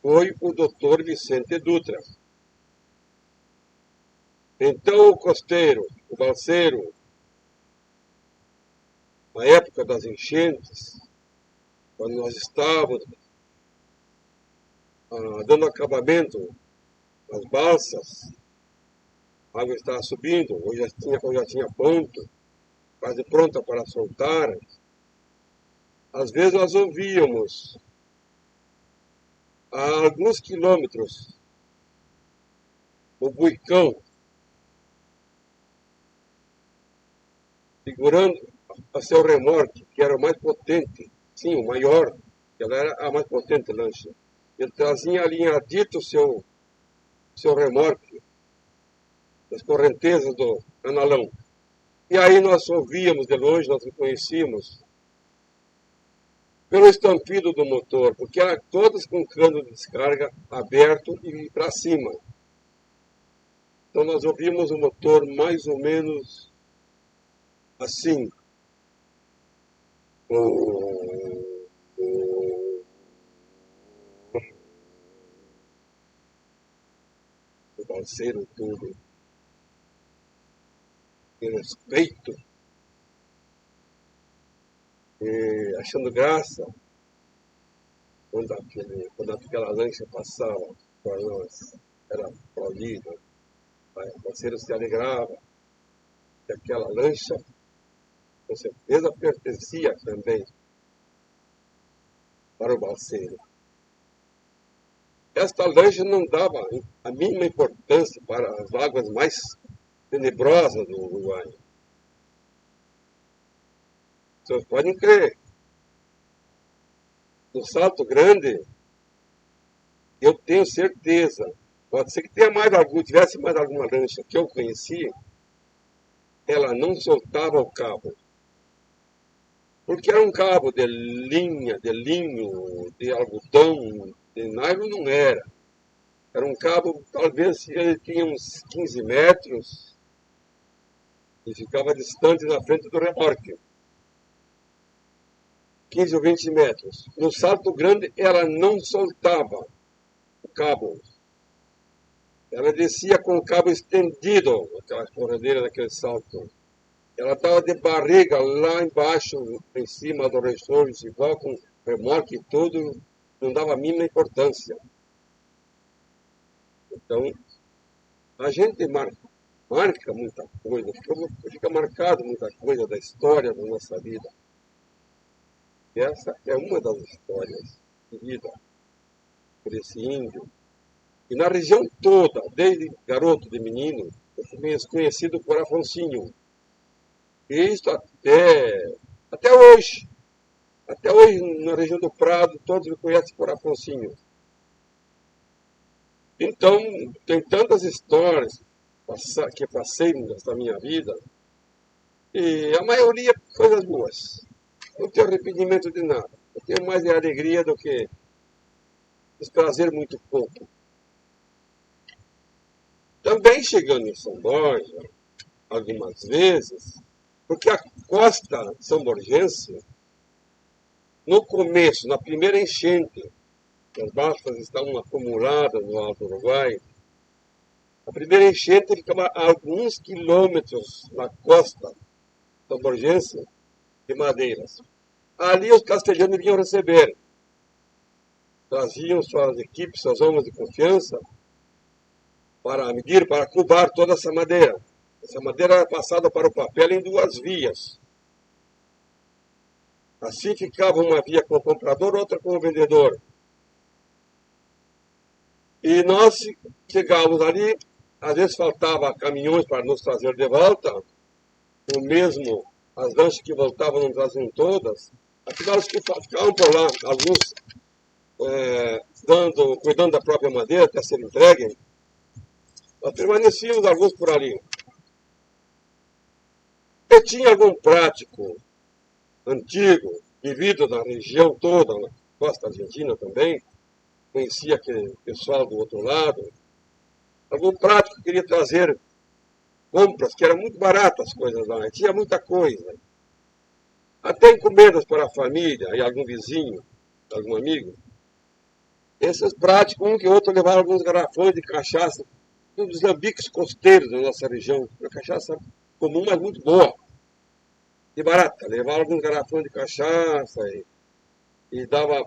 foi o Dr. Vicente Dutra. Então o costeiro, o balseiro, na época das enchentes, quando nós estávamos dando acabamento às balsas, a água estava subindo, ou já tinha ponto, quase pronta para soltar. Às vezes nós ouvíamos a alguns quilômetros o buicão segurando a seu remorque, que era o mais potente, sim, o maior, que ela era a mais potente lancha. Ele trazia alinhadito o seu remorque, das correntezas do analão. E aí nós ouvíamos de longe, nós reconhecíamos, pelo estampido do motor, porque eram todas com cano de descarga aberto e para cima. Então nós ouvimos o motor mais ou menos assim. O balseiro tudo em respeito, achando graça quando aquela lancha passava por nós, era aplaudida, o balseiro se alegrava, que aquela lancha com certeza pertencia também para o balseiro. Esta lancha não dava a mínima importância para as águas mais tenebrosas do Uruguai. Vocês podem crer, no Salto Grande, eu tenho certeza, pode ser que tivesse mais alguma lancha que eu conhecia, ela não soltava o cabo. Porque era um cabo de linha, de linho, de algodão, de nylon não era. Era um cabo, talvez ele tinha uns 15 metros e ficava distante na frente do remorque. 15 ou 20 metros. No Salto Grande ela não soltava o cabo. Ela descia com o cabo estendido, aquela corredeira daquele salto. Ela estava de barriga lá embaixo, em cima do ressort igual com remorque e tudo, não dava a mínima importância. Então, a gente marca muita coisa, fica marcado muita coisa da história da nossa vida. E essa é uma das histórias de vida por esse índio. E na região toda, desde garoto de menino, eu fui conhecido por Afonsinho. E isso até hoje. Até hoje, na região do Prado, todos me conhecem por Afonsinho. Então, tem tantas histórias que passei nessa minha vida, e a maioria coisas boas. Não tenho arrependimento de nada. Eu tenho mais de alegria do que desprazer muito pouco. Também chegando em São Borja, algumas vezes, porque a costa são-borgense, no começo, na primeira enchente, as balsas estavam acumuladas no Alto Uruguai, a primeira enchente ficava a alguns quilômetros na costa são-borgense de madeiras. Ali os castelhanos vinham receber. Traziam suas equipes, seus homens de confiança, para medir, para cubar toda essa madeira. Essa madeira era passada para o papel em duas vias. Assim ficava uma via com o comprador, outra com o vendedor. E nós chegávamos ali, às vezes faltava caminhões para nos trazer de volta, ou mesmo as lanchas que voltavam não traziam todas. Afinal, os que ficavam por lá, alguns cuidando da própria madeira até ser entregue, nós permanecíamos alguns por ali. E tinha algum prático antigo, vivido na região toda, na costa argentina também, conhecia aquele pessoal do outro lado, algum prático queria trazer compras, que era muito barato as coisas lá, e tinha muita coisa. Até encomendas para a família e algum vizinho, algum amigo. Esses práticos, um que outro, levaram alguns garrafões de cachaça, dos lambiques costeiros da nossa região. Uma cachaça comum, mas muito boa. E barata. Levaram alguns garrafões de cachaça e dava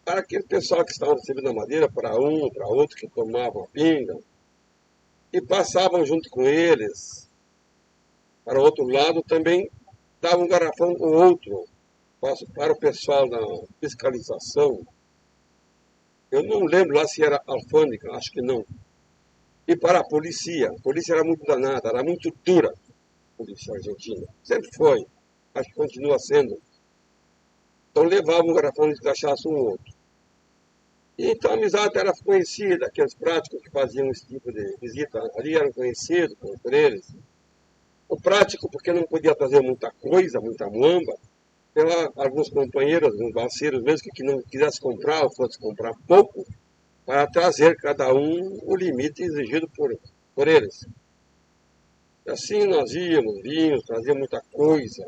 para aquele pessoal que estava recebendo a madeira, para um, para outro, que tomavam a pinga. E passavam junto com eles. Para o outro lado também dava um garrafão ou outro para o pessoal da fiscalização. Eu não lembro lá se era alfândega, acho que não. E para a polícia era muito danada, era muito dura, a polícia argentina. Sempre foi, acho que continua sendo. Então levava um garrafão de cachaça um ou outro. E então a amizade era conhecida, aqueles práticos que faziam esse tipo de visita ali eram conhecidos por eles. O prático, porque não podia trazer muita coisa, muita muamba, pela alguns companheiros, alguns balseiros mesmo, que não quisesse comprar ou fosse comprar pouco, para trazer cada um o limite exigido por eles. E assim nós íamos, vinhamos, trazíamos muita coisa.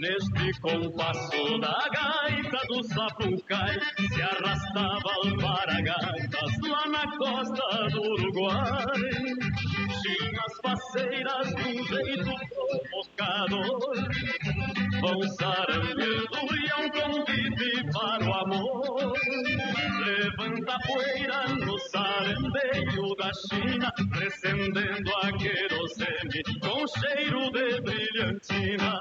Neste compasso da gaita do Sapucai se arrastava alparagatas lá na costa do Uruguai. Tinha as parceiras de um jeito provocador, vão sarandeando e é um convite para o amor. Levanta a poeira no sarandeio da China, recendendo a querosene com cheiro de brilhantina.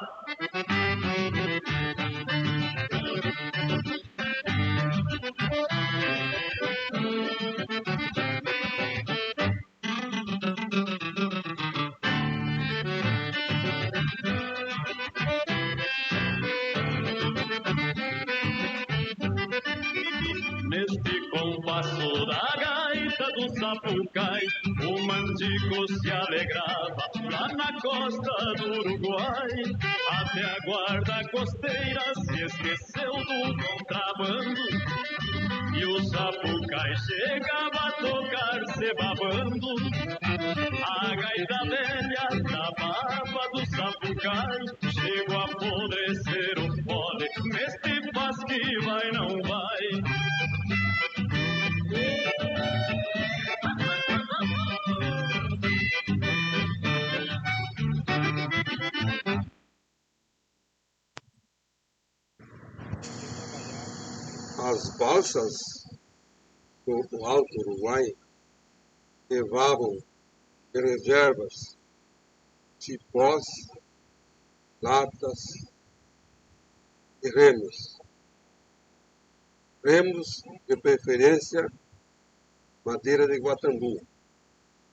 Neste compasso da gaita do Sapucai, o mandico se alegrava lá na costa do Uruguai. Até a guarda costeira se esqueceu do contrabando e o Sapucai chegava a tocar se babando. A gaita velha da baba do Sapucai chegou a apodrecer o fole neste paz que vai não vai. As balsas do Alto Uruguai levavam reservas, cipós, latas e remos. Remos, de preferência, madeira de Guatambu.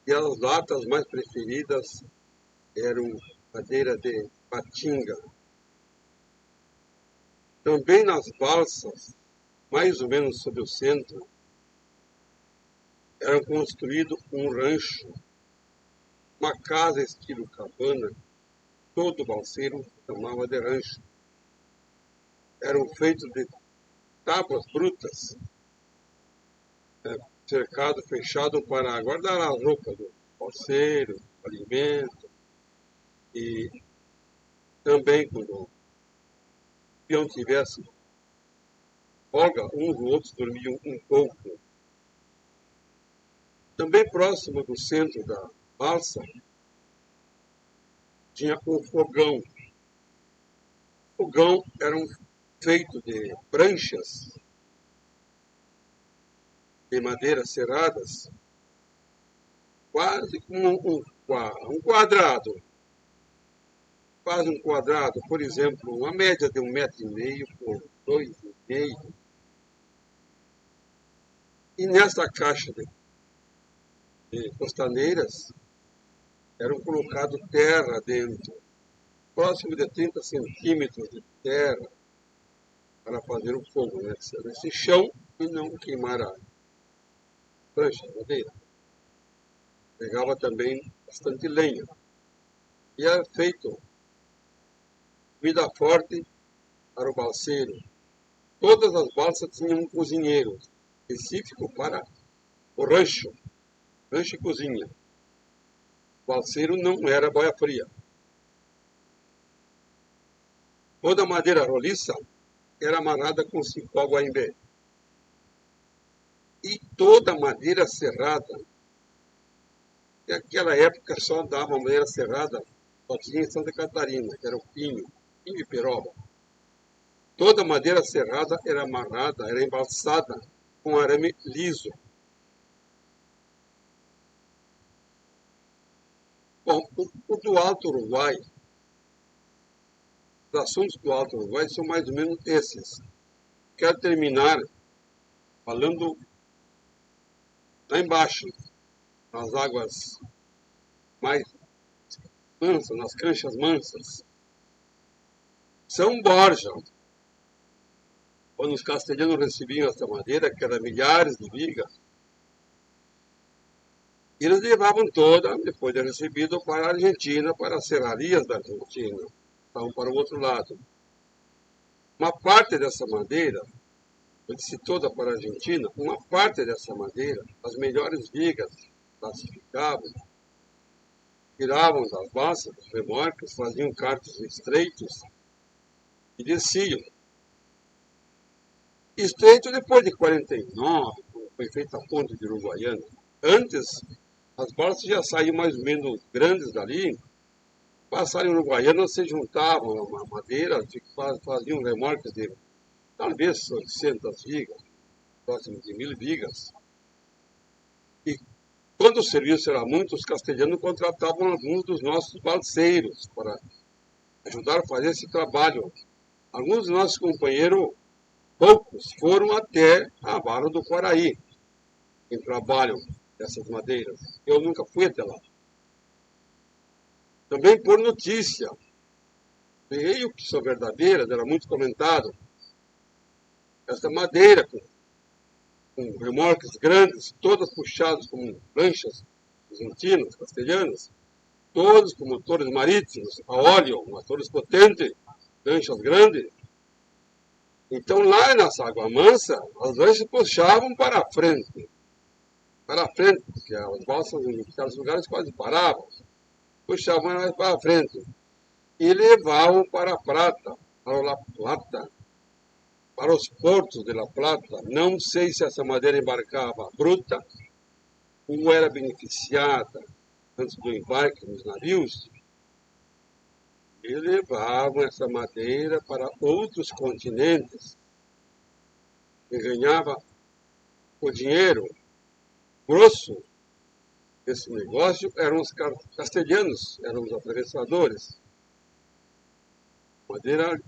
E as latas mais preferidas eram madeira de patinga. Também nas balsas, mais ou menos sob o centro, era construído um rancho, uma casa estilo cabana, todo balseiro chamava de rancho. Eram feitos de tábuas brutas, cercado, fechado para guardar as roupas do balseiro, alimento, e também quando o peão tivesse folga, uns ou outros dormiam um pouco. Também próximo do centro da balsa, tinha o fogão. O fogão era feito de pranchas de madeira serradas, quase como um quadrado. Quase um quadrado, por exemplo, uma média de 1,5 m por 2,5 m. E nessa caixa de costaneiras eram colocados terra dentro, próximo de 30 centímetros de terra, para fazer o fogo, né? Esse chão e não queimar a prancha, a madeira. Pegava também bastante lenha. E era feito comida forte para o balseiro. Todas as balsas tinham um cozinheiro específico para o rancho e cozinha. O balseiro não era boia fria. Toda a madeira roliça era amarrada com cipó guaimbé. E toda a madeira serrada, que naquela época só dava madeira serrada, só tinha em Santa Catarina, que era o pinho e peroba. Toda a madeira serrada era amarrada, era embalsada com arame liso. Bom, o do Alto Uruguai, os assuntos do Alto Uruguai são mais ou menos esses. Quero terminar falando lá embaixo, nas águas mais mansas, nas canchas mansas. São Borja, quando os castelhanos recebiam essa madeira, que era milhares de vigas, eles levavam toda, depois de recebido, para a Argentina, para as serrarias da Argentina. Estavam para o outro lado. Uma parte dessa madeira, eu disse toda para a Argentina, uma parte dessa madeira, as melhores vigas, classificavam, tiravam das balsas, dos remorques, faziam cartos estreitos e desciam. Estreito depois de 49, quando foi feita a ponte de Uruguaiana. Antes, as balsas já saíam mais ou menos grandes dali, passaram em Uruguaiana, se juntavam a madeira, faziam remorques de talvez 800 vigas, próximo de 1.000 vigas. E quando o serviço era muito, os castelhanos contratavam alguns dos nossos balseiros para ajudar a fazer esse trabalho. Alguns dos nossos companheiros, poucos, foram até a Barra do Quaraí, em trabalho dessas madeiras. Eu nunca fui até lá. Também por notícia, veio que são verdadeiras, era muito comentado. Essa madeira com remorques grandes, todas puxadas como lanchas argentinas, castelhanas, todos com motores marítimos, a óleo, motores potentes, lanchas grandes. Então lá nessa água mansa, as lanchas puxavam para frente, porque as balsas em certos lugares quase paravam, puxavam mais para frente e levavam para a Plata, para La Plata, para os portos de La Plata. Não sei se essa madeira embarcava bruta ou era beneficiada antes do embarque nos navios, e levavam essa madeira para outros continentes e ganhava o dinheiro grosso desse negócio eram os castelhanos, eram os atravessadores. Madeira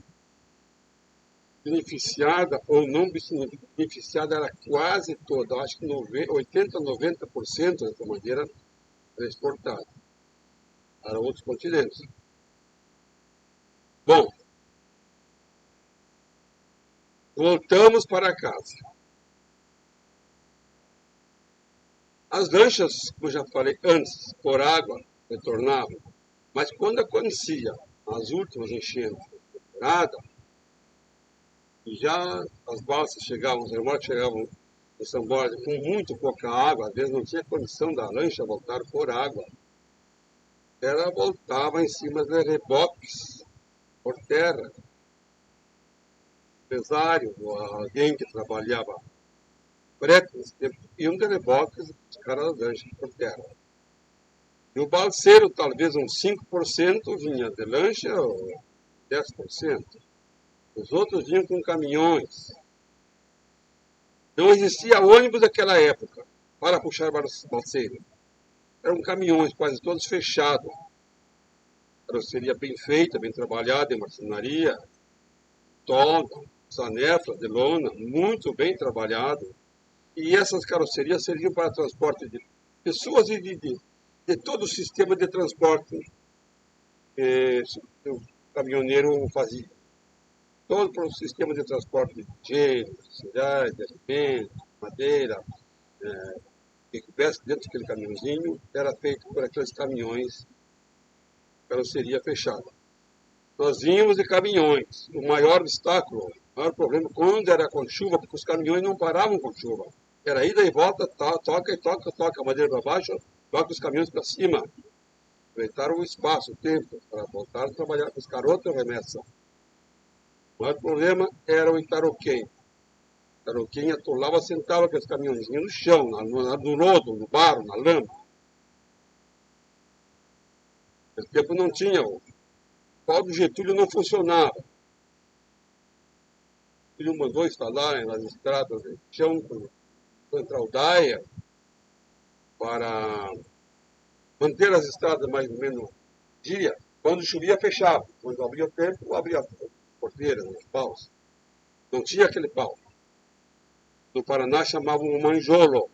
beneficiada ou não beneficiada era quase toda, acho que 80, 90% dessa madeira era exportada para outros continentes. Bom, voltamos para casa. As lanchas, como já falei antes, por água, retornavam. Mas quando acontecia as últimas enchentes da temporada, e já as balsas chegavam, os remorques chegavam em São Borja com muito pouca água, às vezes não tinha condição da lancha voltar por água. Ela voltava em cima de reboques, por terra. empresário, ou alguém que trabalhava frete nesse tempo, iam de reboques os caras lanches por terra. E o balseiro, talvez uns 5% vinha de lancha, ou 10%. Os outros vinham com caminhões. Não existia ônibus naquela época para puxar balseiro. Eram caminhões quase todos fechados. Carroceria bem feita, bem trabalhada em marcenaria, tolda, sanefla, de lona, muito bem trabalhado. E essas carrocerias serviam para transporte de pessoas e de todo o sistema de transporte que o caminhoneiro fazia. Todo o sistema de transporte de gêneros, cereais, de alimentos, madeira, que tivesse dentro daquele caminhãozinho, era feito por aqueles caminhões, carroceria fechada. Nós vínhamos de caminhões. O maior obstáculo, o maior problema, quando era com chuva, porque os caminhões não paravam com chuva. Era ida e volta, toca e toca, toca a madeira para baixo, toca os caminhões para cima. Aproveitaram o espaço, o tempo, para voltar a trabalhar, buscar outra remessa. O maior problema era o Itaroquém. O Itaroquém atolava, sentava aqueles caminhõezinhos no chão, no lodo, no barro, na lama. Naquele tempo não tinha, o pau do Getúlio não funcionava. O Getúlio mandou instalar nas estradas de chão central-daia para manter as estradas mais ou menos dia. Quando chovia, fechava. Quando abria o tempo, abria a porteira, os paus. Não tinha aquele pau. No Paraná chamavam um manjolo.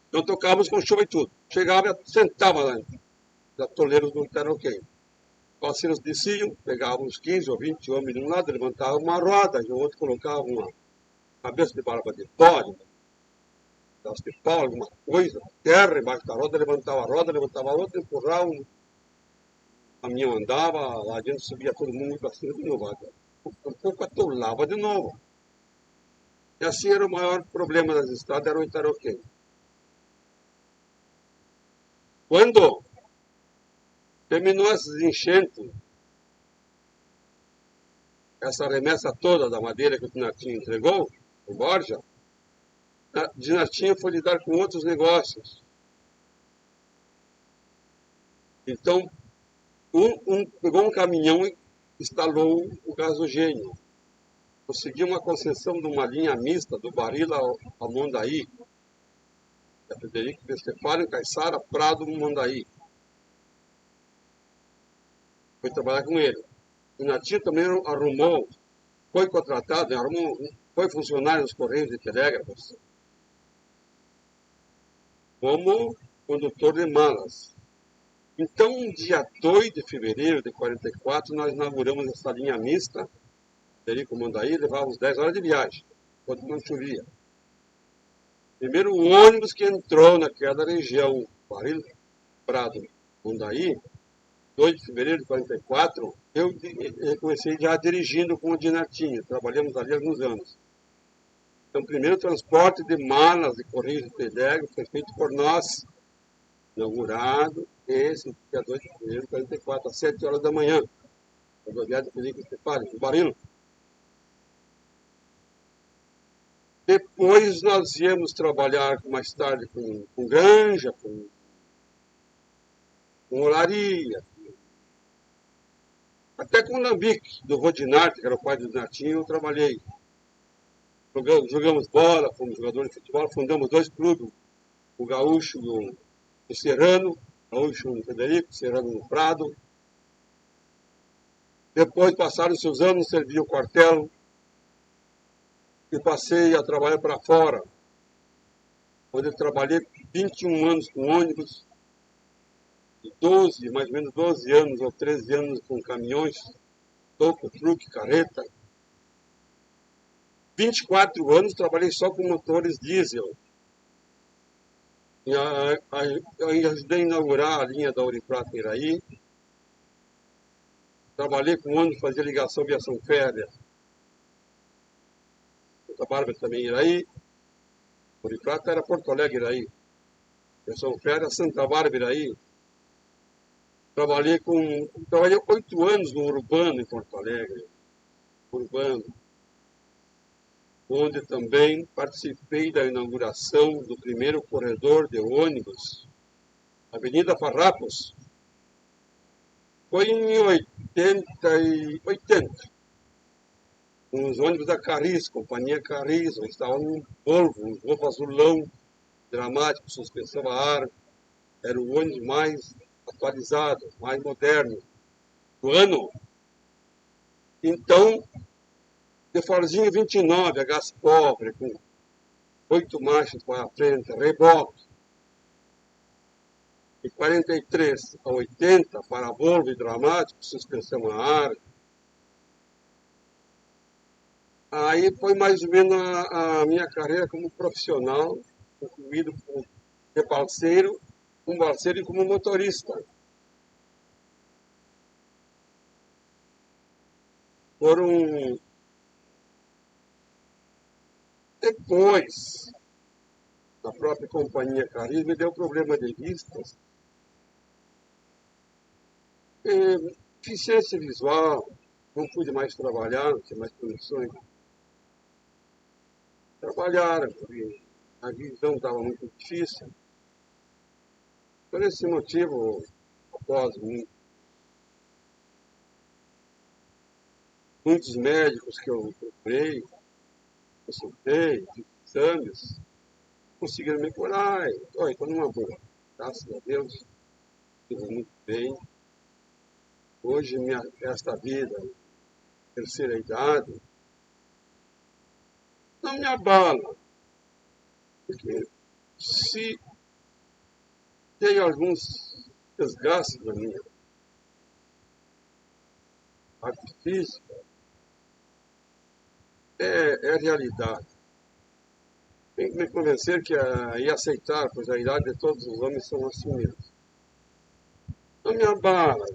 Então tocávamos com chuva e tudo. Chegava e sentava lá nos toleiros do Itaroquém. Os parceiros desciam, pegavam uns 15 ou 20 homens de um lado, levantavam uma roda, e o outro colocava uma cabeça de barba de bode, pedaço de pau, alguma coisa, terra embaixo da roda, levantava a outra, empurrava, o caminhão andava, lá dentro subia todo mundo para cima de novo. Um pouco atolava de novo. E assim era o maior problema das estradas, era o Itaroquém. Quando terminou esses enchentes, essa remessa toda da madeira que o Dinartinho entregou, o Borja, o Dinartinho foi lidar com outros negócios. Então, pegou um caminhão e instalou o gasogênio. Conseguiu uma concessão de uma linha mista do Barila ao Mondaí. Da Frederico Westphalen, Caiçara, Prado, Mondaí. Foi trabalhar com ele. O Dinartinho também arrumou, foi contratado, foi funcionário dos Correios e Telégrafos como condutor de malas. Então, dia 2 de fevereiro de 44, nós inauguramos essa linha mista, Frederico Mondaí, levávamos 10 horas de viagem, quando não chovia. Primeiro ônibus que entrou naquela região, Barilo, Prado, Mondaí, 2 de fevereiro de 44, eu comecei já dirigindo com o Dinartinho, trabalhamos ali alguns anos. Então, o primeiro transporte de malas de Correios e Telégrafos foi feito por nós, inaugurado esse dia 2 de fevereiro de 44, às 7 horas da manhã, rodoviária de Frederico Westphalen, no Barilo. Depois nós íamos trabalhar mais tarde com granja, com olaria, até com o Lambique, do Rodinarte, que era o pai do Dinartinho, eu trabalhei. Jogamos bola, fomos jogadores de futebol, fundamos 2 clubes, o Gaúcho e o Serrano, Gaúcho no Frederico, Serrano no Prado. Depois passaram-se os anos, servi o quartel e passei a trabalhar para fora, onde eu trabalhei 21 anos com ônibus, e mais ou menos 12 anos ou 13 anos com caminhões, toco, truque, carreta. 24 anos trabalhei só com motores diesel. Eu ajudei a inaugurar a linha da Ouro e Prata em Iraí. Trabalhei com ônibus, fazia ligação via São Férrea. Santa Bárbara também em Iraí. Ouro e Prata era Porto Alegre, Iraí. Via São Férrea, Santa Bárbara, Iraí. Trabalhei 8 anos no Urbano, em Porto Alegre. Urbano. onde também participei da inauguração do primeiro corredor de ônibus, Avenida Farrapos. Foi em 80, uns ônibus da Carris, companhia Carris, onde estava um Volvo azulão, dramático, suspensão a ar. Era o ônibus mais atualizado, mais moderno do ano. Então, de Forzinho 29, a gás pobre, com 8 marchas para a frente, reboque. De 43 a 80, para Volvo dramático, suspensão a ar. Aí foi mais ou menos a minha carreira como profissional, concluído como balseiro e como motorista. Foram depois, a própria companhia Carris me deu problema de vistas, deficiência visual, não pude mais trabalhar, não tinha mais condições de trabalhar, porque a visão estava muito difícil. Por esse motivo, após muitos médicos que eu procurei, consultei, exames, conseguiram me curar. Estou numa boa, graças a Deus, estou muito bem. Hoje, esta vida, terceira idade, não me abala, porque se tem alguns desgastes na minha parte física, é realidade. Tem que me convencer e aceitar, pois a idade de todos os homens são assim mesmo. Não me abala,